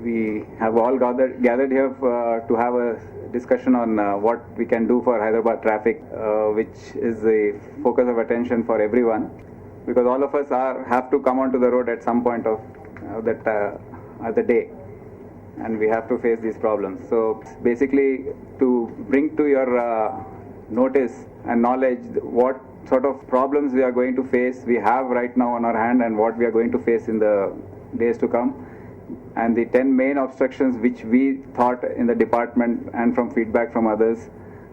we have all gathered here to have a discussion on what we can do for Hyderabad traffic, which is the focus of attention for everyone, because all of us have to come onto the road at some point of the day, and we have to face these problems. So basically, to bring to your notice and knowledge what sort of problems we are going to face, we have right now on our hand, and what we are going to face in the days to come, and the 10 main obstructions which we thought in the department and from feedback from others,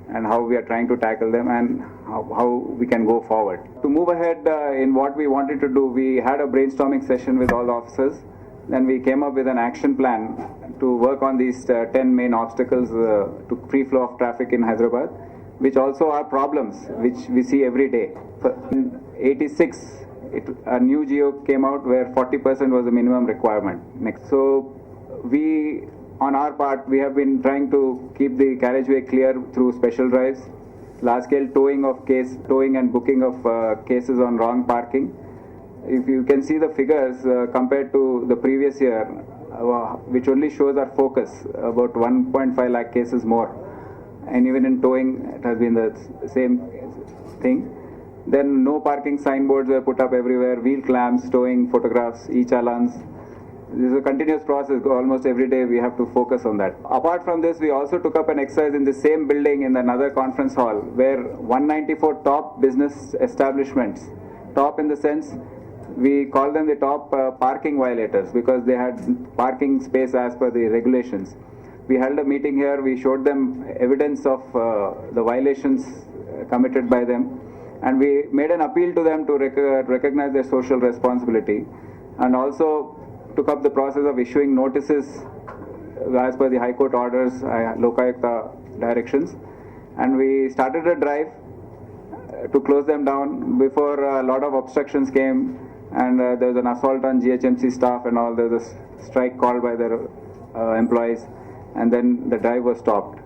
and how we are trying to tackle them, and how we can go forward. To move ahead in what we wanted to do, we had a brainstorming session with all officers. Then we came up with an action plan to work on these 10 main obstacles to free flow of traffic in Hyderabad, which also are problems which we see every day. In 86, a new geo came out where 40% was the minimum requirement. So we, on our part, we have been trying to keep the carriageway clear through special drives, large-scale towing and booking of cases on wrong parking. If you can see the figures compared to the previous year, which only shows our focus, about 1.5 lakh cases more. And even in towing, it has been the same thing. Then no parking signboards were put up everywhere, wheel clamps, towing photographs, e-challans. This is a continuous process. Almost every day we have to focus on that. Apart from this, we also took up an exercise in the same building in another conference hall, where 194 top business establishments, top in the sense we call them the top parking violators, because they had parking space as per the regulations. We held a meeting here, we showed them evidence of the violations committed by them, and we made an appeal to them to recognize their social responsibility, and also took up the process of issuing notices as per the High Court orders, Lokayukta directions, and we started a drive to close them down before a lot of obstructions came, and there was an assault on GHMC staff and all. There was a strike called by their employees, and then the drive was stopped.